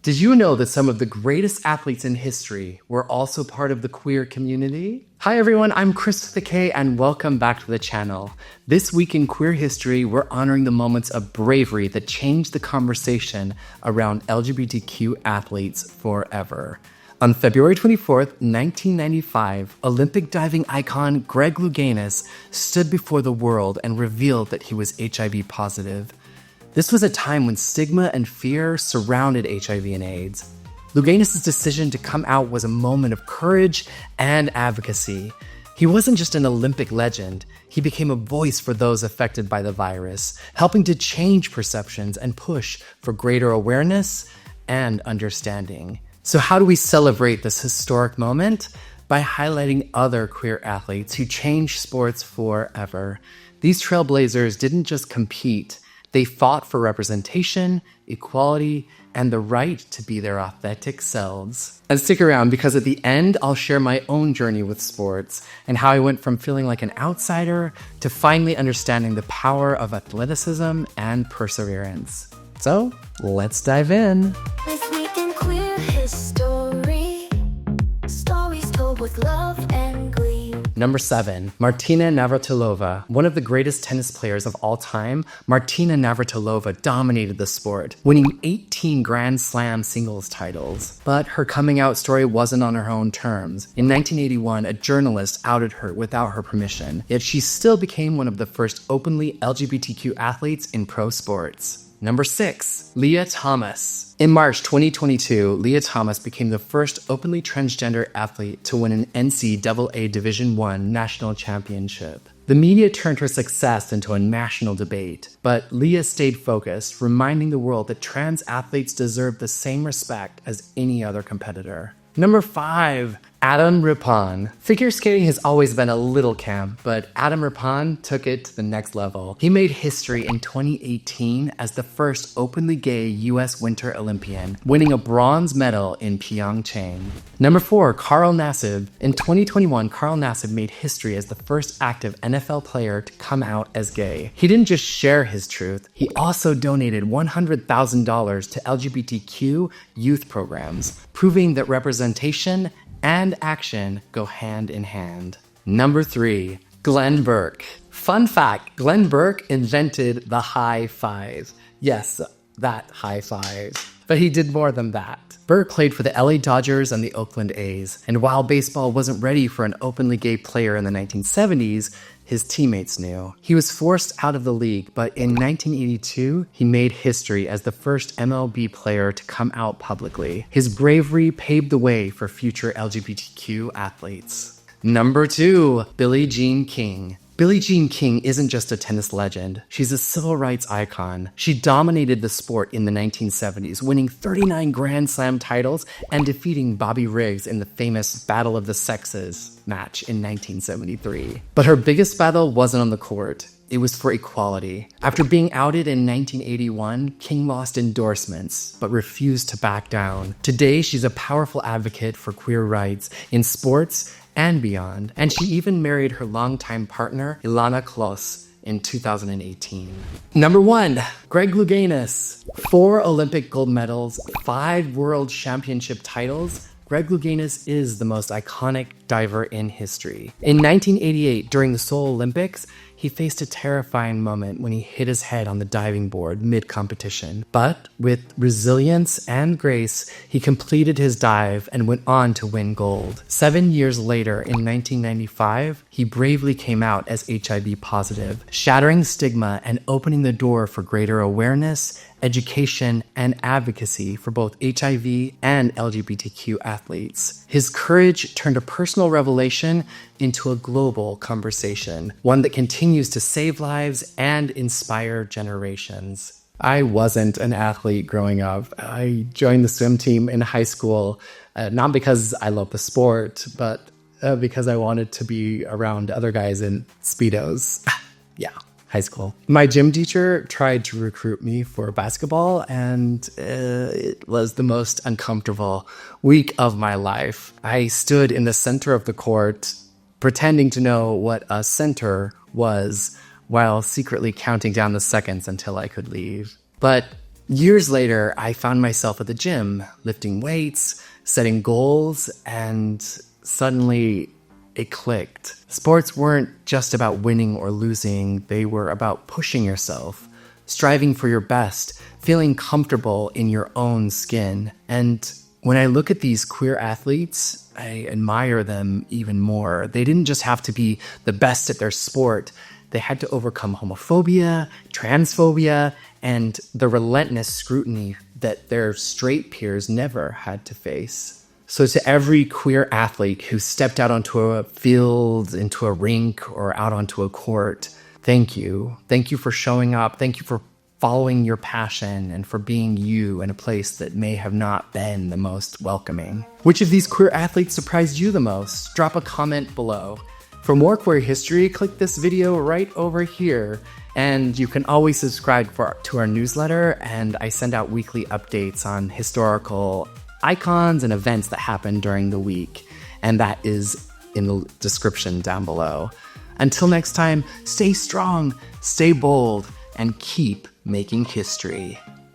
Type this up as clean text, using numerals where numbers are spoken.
Did you know that some of the greatest athletes in history were also part of the queer community? Hi everyone, I'm Chris with a K and welcome back to the channel. This week in queer history, we're honoring the moments of bravery that changed the conversation around LGBTQ athletes forever. On February 24th, 1995, Olympic diving icon Greg Louganis stood before the world and revealed that he was HIV positive. This was a time when stigma and fear surrounded HIV and AIDS. Louganis' decision to come out was a moment of courage and advocacy. He wasn't just an Olympic legend, he became a voice for those affected by the virus, helping to change perceptions and push for greater awareness and understanding. So how do we celebrate this historic moment? By highlighting other queer athletes who changed sports forever. These trailblazers didn't just compete, they fought for representation, equality, and the right to be their authentic selves. And stick around because at the end, I'll share my own journey with sports and how I went from feeling like an outsider to finally understanding the power of athleticism and perseverance. So, let's dive in. This week in queer history, stories told with love and glee. Number 7, Martina Navratilova. One of the greatest tennis players of all time, Martina Navratilova dominated the sport, winning 18 Grand Slam singles titles. But her coming out story wasn't on her own terms. In 1981, a journalist outed her without her permission, yet she still became one of the first openly LGBTQ athletes in pro sports. Number 6, Lia Thomas. In March 2022, Lia Thomas became the first openly transgender athlete to win an NCAA Division I national championship. The media turned her success into a national debate, but Lia stayed focused, reminding the world that trans athletes deserve the same respect as any other competitor. Number 5, Adam Rippon. Figure skating has always been a little camp, but Adam Rippon took it to the next level. He made history in 2018 as the first openly gay U.S. Winter Olympian, winning a bronze medal in Pyeongchang. Number 4, Carl Nassib. In 2021, Carl Nassib made history as the first active NFL player to come out as gay. He didn't just share his truth, he also donated $100,000 to LGBTQ youth programs, proving that representation and action go hand in hand. Number 3, Glenn Burke. Fun fact, Glenn Burke invented the high five. Yes, that high five. But he did more than that. Burke played for the LA Dodgers and the Oakland A's, and while baseball wasn't ready for an openly gay player in the 1970s, his teammates knew. He was forced out of the league, but in 1982, he made history as the first MLB player to come out publicly. His bravery paved the way for future LGBTQ athletes. Number 2, Billie Jean King. Billie Jean King isn't just a tennis legend, she's a civil rights icon. She dominated the sport in the 1970s, winning 39 Grand Slam titles and defeating Bobby Riggs in the famous Battle of the Sexes match in 1973. But her biggest battle wasn't on the court. It was for equality. After being outed in 1981, King lost endorsements, but refused to back down. Today, she's a powerful advocate for queer rights in sports and beyond, and she even married her longtime partner, Ilana Kloss, in 2018. Number 1, Greg Louganis. 4 Olympic gold medals, 5 world championship titles. Greg Louganis is the most iconic diver in history. In 1988, during the Seoul Olympics, he faced a terrifying moment when he hit his head on the diving board mid-competition. But with resilience and grace, he completed his dive and went on to win gold. 7 years later, in 1995, he bravely came out as HIV positive, shattering stigma and opening the door for greater awareness, education, and advocacy for both HIV and LGBTQ athletes. His courage turned a personal revelation into a global conversation, one that continues to save lives and inspire generations. I wasn't an athlete growing up. I joined the swim team in high school, not because I love the sport, but because I wanted to be around other guys in Speedos. Yeah. High school. My gym teacher tried to recruit me for basketball, and it was the most uncomfortable week of my life. I stood in the center of the court, pretending to know what a center was, while secretly counting down the seconds until I could leave. But Years later, I found myself at the gym, lifting weights, setting goals, and suddenly it clicked. Sports weren't just about winning or losing, they were about pushing yourself, striving for your best, feeling comfortable in your own skin. And when I look at these queer athletes, I admire them even more. They didn't just have to be the best at their sport. They had to overcome homophobia, transphobia, and the relentless scrutiny that their straight peers never had to face. So to every queer athlete who stepped out onto a field, into a rink, or out onto a court, thank you. Thank you for showing up. Thank you for following your passion and for being you in a place that may have not been the most welcoming. Which of these queer athletes surprised you the most? Drop a comment below. For more queer history, click this video right over here. And you can always subscribe to our newsletter, and I send out weekly updates on historical icons and events that happened during the week. And that is in the description down below. Until next time, stay strong, stay bold, and keep making history.